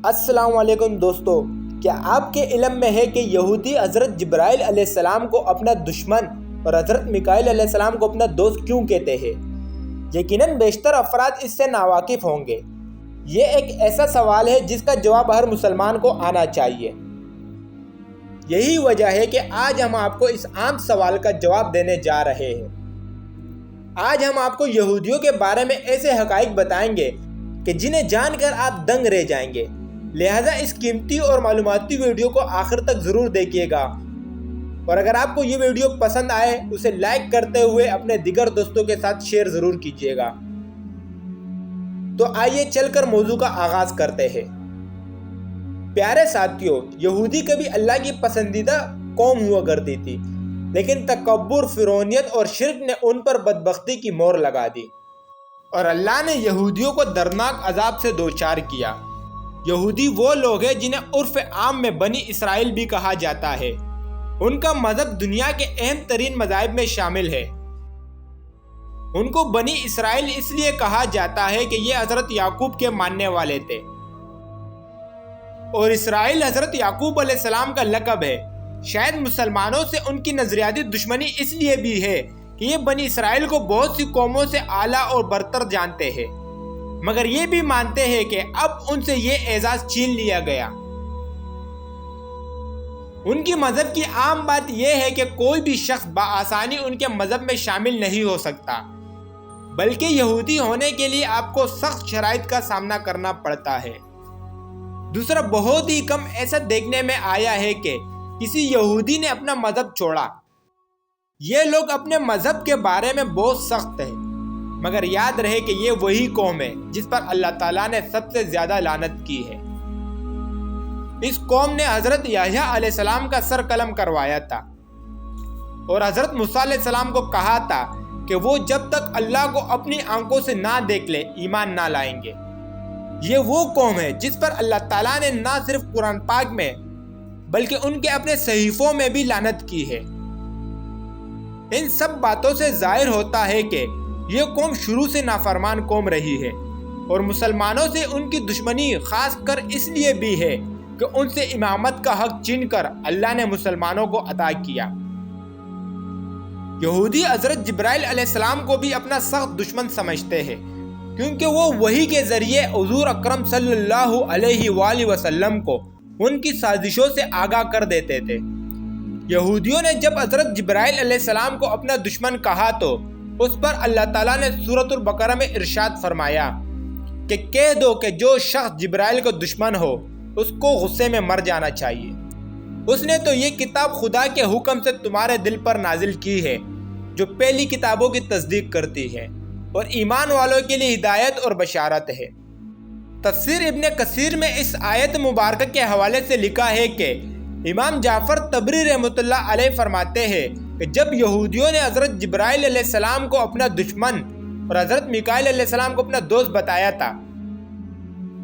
السلام علیکم دوستو، کیا آپ کے علم میں ہے کہ یہودی حضرت جبرائیل علیہ السلام کو اپنا دشمن اور حضرت میکائیل علیہ السلام کو اپنا دوست کیوں کہتے ہیں؟ یقیناً بیشتر افراد اس سے ناواقف ہوں گے۔ یہ ایک ایسا سوال ہے جس کا جواب ہر مسلمان کو آنا چاہیے۔ یہی وجہ ہے کہ آج ہم آپ کو اس عام سوال کا جواب دینے جا رہے ہیں۔ آج ہم آپ کو یہودیوں کے بارے میں ایسے حقائق بتائیں گے کہ جنہیں جان کر آپ دنگ رہ جائیں گے، لہذا اس قیمتی اور معلوماتی ویڈیو کو آخر تک ضرور دیکھیے گا، اور اگر آپ کو یہ ویڈیو پسند آئے اسے لائک کرتے ہوئے اپنے دیگر دوستوں کے ساتھ شیئر ضرور کیجیے گا۔ تو آئیے چل کر موضوع کا آغاز کرتے ہیں۔ پیارے ساتھیوں، یہودی کبھی اللہ کی پسندیدہ قوم ہوا کرتی تھی، لیکن تکبر، فرعونیت اور شرک نے ان پر بدبختی کی مہر لگا دی، اور اللہ نے یہودیوں کو دردناک عذاب سے دوچار کیا۔ یہودی وہ لوگ ہیں جنہیں عرف عام میں بنی اسرائیل بھی کہا جاتا ہے۔ ان کا مذہب دنیا کے اہم ترین مذاہب میں شامل ہے۔ ان کو بنی اسرائیل اس لیے کہا جاتا ہے کہ یہ حضرت یعقوب کے ماننے والے تھے، اور اسرائیل حضرت یعقوب علیہ السلام کا لقب ہے۔ شاید مسلمانوں سے ان کی نظریاتی دشمنی اس لیے بھی ہے کہ یہ بنی اسرائیل کو بہت سی قوموں سے اعلیٰ اور برتر جانتے ہیں، مگر یہ بھی مانتے ہیں کہ اب ان سے یہ اعزاز چھین لیا گیا۔ ان کی مذہب کی عام بات یہ ہے کہ کوئی بھی شخص بآسانی ان کے مذہب میں شامل نہیں ہو سکتا، بلکہ یہودی ہونے کے لیے آپ کو سخت شرائط کا سامنا کرنا پڑتا ہے۔ دوسرا، بہت ہی کم ایسا دیکھنے میں آیا ہے کہ کسی یہودی نے اپنا مذہب چھوڑا۔ یہ لوگ اپنے مذہب کے بارے میں بہت سخت ہیں، مگر یاد رہے کہ یہ وہی قوم ہے جس پر اللہ تعالیٰ نے سب سے زیادہ لعنت کی ہے۔ اس قوم نے حضرت یحییٰ علیہ السلام کا سر قلم کروایا تھا، اور حضرت موسیٰ علیہ السلام کو کہا تھا کہ وہ جب تک اللہ کو اپنی آنکھوں سے نہ دیکھ لے ایمان نہ لائیں گے۔ یہ وہ قوم ہے جس پر اللہ تعالیٰ نے نہ صرف قرآن پاک میں بلکہ ان کے اپنے صحیفوں میں بھی لعنت کی ہے۔ ان سب باتوں سے ظاہر ہوتا ہے کہ یہ قوم شروع سے نافرمان قوم رہی ہے، اور مسلمانوں سے ان کی دشمنی خاص کر اس لیے بھی ہے کہ ان سے امامت کا حق چھین کر اللہ نے مسلمانوں کو عطا کیا۔ یہودی حضرت جبرائیل علیہ السلام کو بھی اپنا سخت دشمن سمجھتے ہیں، کیونکہ وہ وحی کے ذریعے حضور اکرم صلی اللہ علیہ وآلہ وسلم کو ان کی سازشوں سے آگاہ کر دیتے تھے۔ یہودیوں نے جب حضرت جبرائیل علیہ السلام کو اپنا دشمن کہا تو اس پر اللہ تعالیٰ نے سورۃ البقرہ میں ارشاد فرمایا کہ کہہ دو کہ جو شخص جبرائیل کا دشمن ہو اس کو غصے میں مر جانا چاہیے۔ اس نے تو یہ کتاب خدا کے حکم سے تمہارے دل پر نازل کی ہے، جو پہلی کتابوں کی تصدیق کرتی ہے اور ایمان والوں کے لیے ہدایت اور بشارت ہے۔ تفسیر ابن کثیر میں اس آیت مبارکہ کے حوالے سے لکھا ہے کہ امام جعفر طبری رحمۃ اللہ علیہ فرماتے ہیں کہ جب یہودیوں نے حضرت جبرائیل علیہ السلام کو اپنا دشمن اور حضرت میکائیل علیہ السلام کو اپنا دوست بتایا تھا،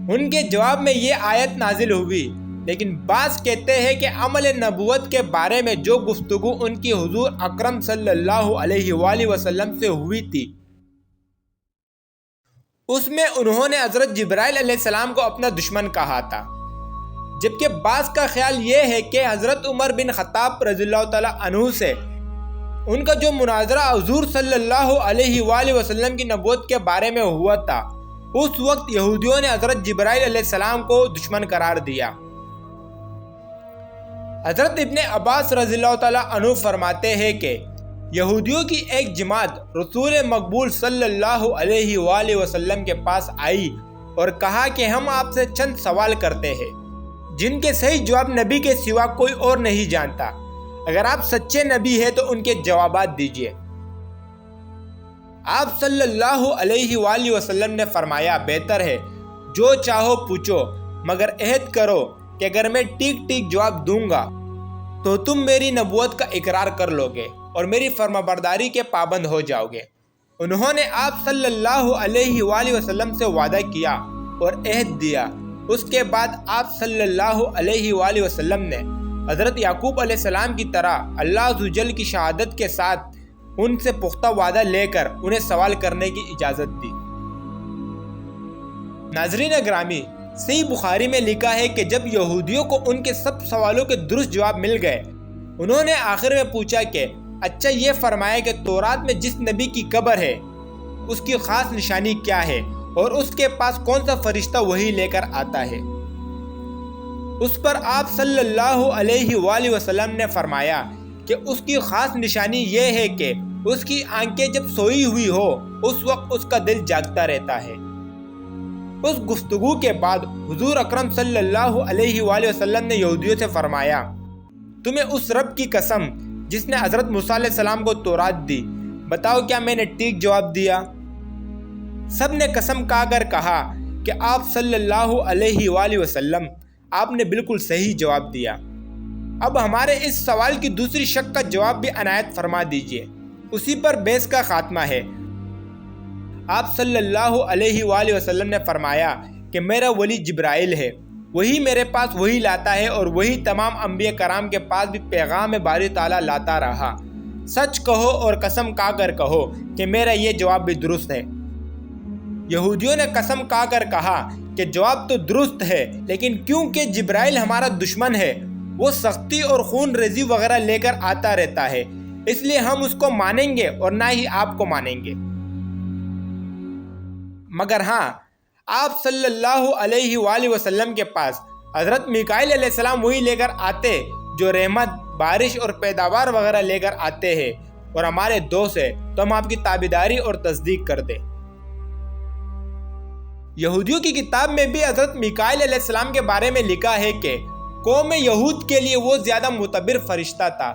ان کے جواب میں یہ آیت نازل ہوئی، لیکن بعض کہتے ہیں کہ عمل نبوت کے بارے میں جو گفتگو ان کی حضور اکرم صلی اللہ علیہ وآلہ وسلم سے ہوئی تھی، اس میں انہوں نے حضرت جبرائیل علیہ السلام کو اپنا دشمن کہا تھا، جبکہ بعض کا خیال یہ ہے کہ حضرت عمر بن خطاب رضی اللہ تعالیٰ عنہ سے ان کا جو مناظرہ حضور صلی اللہ علیہ وآلہ وسلم کی نبوت کے بارے میں ہوا تھا، اس وقت یہودیوں نے حضرت جبرائیل علیہ السلام کو دشمن قرار دیا۔ حضرت ابن عباس رضی اللہ تعالیٰ عنہ فرماتے ہیں کہ یہودیوں کی ایک جماعت رسول مقبول صلی اللہ علیہ وآلہ وسلم کے پاس آئی اور کہا کہ ہم آپ سے چند سوال کرتے ہیں جن کے صحیح جواب نبی کے سوا کوئی اور نہیں جانتا۔ اگر آپ سچے نبی ہیں تو ان کے جوابات دیجیے۔ آپ صلی اللہ علیہ وآلہ وسلم نے فرمایا، بہتر ہے جو چاہو پوچھو، مگر عہد کرو کہ اگر میں ٹھیک ٹھیک جواب دوں گا تو تم میری نبوت کا اقرار کر لو گے اور میری فرمانبرداری کے پابند ہو جاؤ گے۔ انہوں نے آپ صلی اللہ علیہ وآلہ وسلم سے وعدہ کیا اور عہد دیا۔ اس کے بعد آپ صلی اللہ علیہ وآلہ وسلم نے حضرت یعقوب علیہ السلام کی طرح اللہ عز و جل کی شہادت کے ساتھ ان سے پختہ وعدہ لے کر انہیں سوال کرنے کی اجازت دی۔ ناظرین گرامی، صحیح بخاری میں لکھا ہے کہ جب یہودیوں کو ان کے سب سوالوں کے درست جواب مل گئے، انہوں نے آخر میں پوچھا کہ اچھا یہ فرمائے کہ تورات میں جس نبی کی قبر ہے اس کی خاص نشانی کیا ہے اور اس کے پاس کون سا فرشتہ وحی لے کر آتا ہے؟ اس پر آپ صلی اللہ علیہ وآلہ وسلم نے فرمایا کہ اس کی خاص نشانی یہ ہے کہ اس کی آنکھیں جب سوئی ہوئی ہو اس وقت اس کا دل جاگتا رہتا ہے۔ اس گفتگو کے بعد حضور اکرم صلی اللہ علیہ وآلہ وسلم نے یہودیوں سے فرمایا، تمہیں اس رب کی قسم جس نے حضرت موسیٰ علیہ السلام کو تورات دی، بتاؤ کیا میں نے ٹھیک جواب دیا؟ سب نے قسم کھا کر کہا کہ آپ صلی اللہ علیہ وآلہ وسلم آپ نے بالکل صحیح جواب دیا۔ اب ہمارے اس سوال کی دوسری شق کا جواب بھی عنایت فرما دیجئے، اسی پر بحث کا خاتمہ ہے۔ آپ صلی اللہ علیہ وآلہ وسلم نے فرمایا کہ میرا ولی جبرائیل ہے، وہی میرے پاس وہی لاتا ہے اور وہی تمام انبیاء کرام کے پاس بھی پیغام باری تعالیٰ لاتا رہا۔ سچ کہو اور قسم کھا کر کہو کہ میرا یہ جواب بھی درست ہے۔ یہودیوں نے قسم کھا کر کہا کہ جواب تو درست ہے، لیکن کیونکہ جبرائیل ہمارا دشمن ہے، وہ سختی اور خون ریزی وغیرہ لے کر آتا رہتا ہے، اس لیے ہم اس کو مانیں گے اور نہ ہی آپ کو مانیں گے۔ مگر ہاں، آپ صلی اللہ علیہ وآلہ وسلم کے پاس حضرت میکائیل علیہ السلام وہی لے کر آتے جو رحمت، بارش اور پیداوار وغیرہ لے کر آتے ہیں اور ہمارے دوست ہیں، تو ہم آپ کی تابعداری اور تصدیق کر دیں۔ یہودیوں کی کتاب میں بھی حضرت میکائیل علیہ السلام کے بارے میں لکھا ہے کہ قوم یہود کے لیے وہ زیادہ معتبر فرشتہ تھا،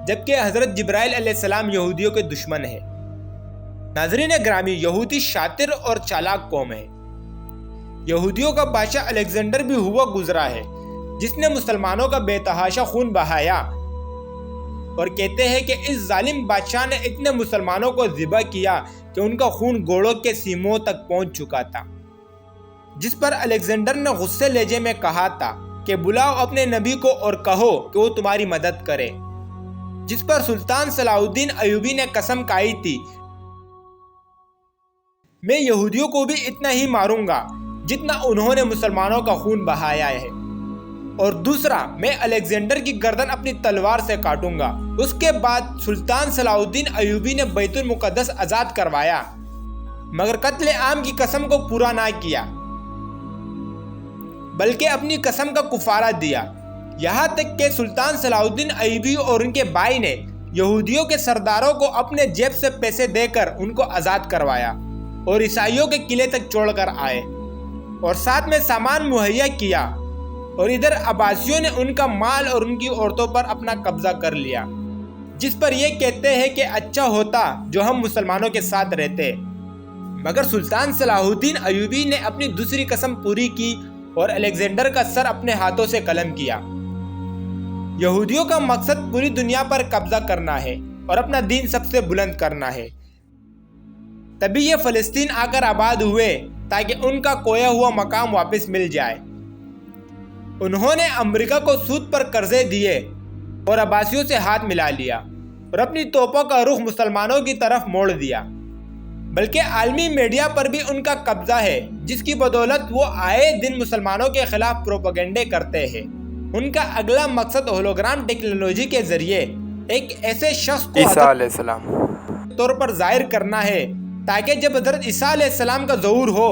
جبکہ حضرت جبرائیل علیہ السلام یہودیوں کے دشمن ہے۔ ناظرین گرامی، یہودی شاطر اور چالاک قوم ہے۔ یہودیوں کا بادشاہ الیگزینڈر بھی ہوا گزرا ہے، جس نے مسلمانوں کا بے تحاشا خون بہایا، اور کہتے ہیں کہ اس ظالم بادشاہ نے اتنے مسلمانوں کو ذبح کیا کہ ان کا خون گھوڑوں کے سینگوں تک پہنچ چکا تھا، جس پر الیگزینڈر نے غصے لہجے میں کہا تھا کہ بلاؤ اپنے نبی کو اور کہو کہ وہ تمہاری مدد کرے، جس پر سلطان صلاح الدین ایوبی نے قسم کھائی تھی، میں یہودیوں کو بھی اتنا ہی ماروں گا جتنا انہوں نے مسلمانوں کا خون بہایا ہے، اور دوسرا میں الیگزینڈر کی گردن اپنی تلوار سے کاٹوں گا۔ اس کے بعد سلطان صلاح الدین ایوبی نے بیت المقدس آزاد کروایا، مگر قتل عام کی قسم کو پورا نہ کیا، بلکہ اپنی قسم کا کفارہ دیا۔ یہاں تک کہ سلطان صلاح الدین ایوبی اور ان کے بھائی نے یہودیوں کے سرداروں کو اپنے جیب سے پیسے دے کر ان کو آزاد کروایا اور عیسائیوں کے قلعے تک چھوڑ کر آئے اور ساتھ میں سامان مہیا کیا، اور ادھر عباسیوں نے ان کا مال اور ان کی عورتوں پر اپنا قبضہ کر لیا، جس پر یہ کہتے ہیں کہ اچھا ہوتا جو ہم مسلمانوں کے ساتھ رہتے۔ مگر سلطان صلاح الدین ایوبی نے اپنی دوسری قسم پوری کی اور الیگزینڈر کا سر اپنے ہاتھوں سے قلم کیا۔ یہودیوں کا مقصد پوری دنیا پر قبضہ کرنا ہے اور اپنا دین سب سے بلند کرنا ہے، تبھی یہ فلسطین آ کر آباد ہوئے تاکہ ان کا کھویا ہوا مقام واپس مل جائے۔ انہوں نے امریکہ کو سود پر قرضے دیے اور عباسیوں سے ہاتھ ملا لیا اور اپنی توپوں کا رخ مسلمانوں کی طرف موڑ دیا، بلکہ عالمی میڈیا پر بھی ان کا قبضہ ہے، جس کی بدولت وہ آئے دن مسلمانوں کے خلاف پروپیگنڈے کرتے ہیں۔ ان کا اگلا مقصد ہولوگرام ٹیکنالوجی کے ذریعے ایک ایسے شخص کو عیسیٰ علیہ السلام طور پر ظاہر کرنا ہے تاکہ جب حضرت عیسیٰ علیہ السلام کا ظہور ہو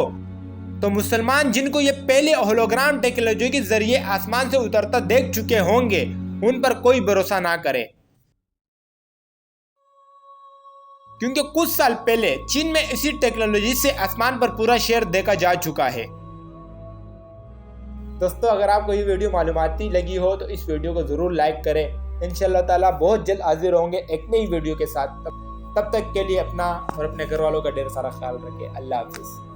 تو مسلمان جن کو یہ پہلے ہولوگرام ٹیکنالوجی کے ذریعے آسمان سے اترتا دیکھ چکے ہوں گے ان پر کوئی بھروسہ نہ کرے، کیونکہ کچھ سال پہلے چین میں اسی ٹیکنالوجی سے آسمان پر پورا شہر دیکھا جا چکا ہے۔ دوستو، اگر آپ کو یہ ویڈیو معلوماتی لگی ہو تو اس ویڈیو کو ضرور لائک کریں۔ انشاءاللہ تعالیٰ بہت جلد حاضر ہوں گے ایک نئی ویڈیو کے ساتھ۔ تب تک کے لیے اپنا اور اپنے گھر والوں کا ڈھیر سارا خیال رکھیں۔ اللہ حافظ۔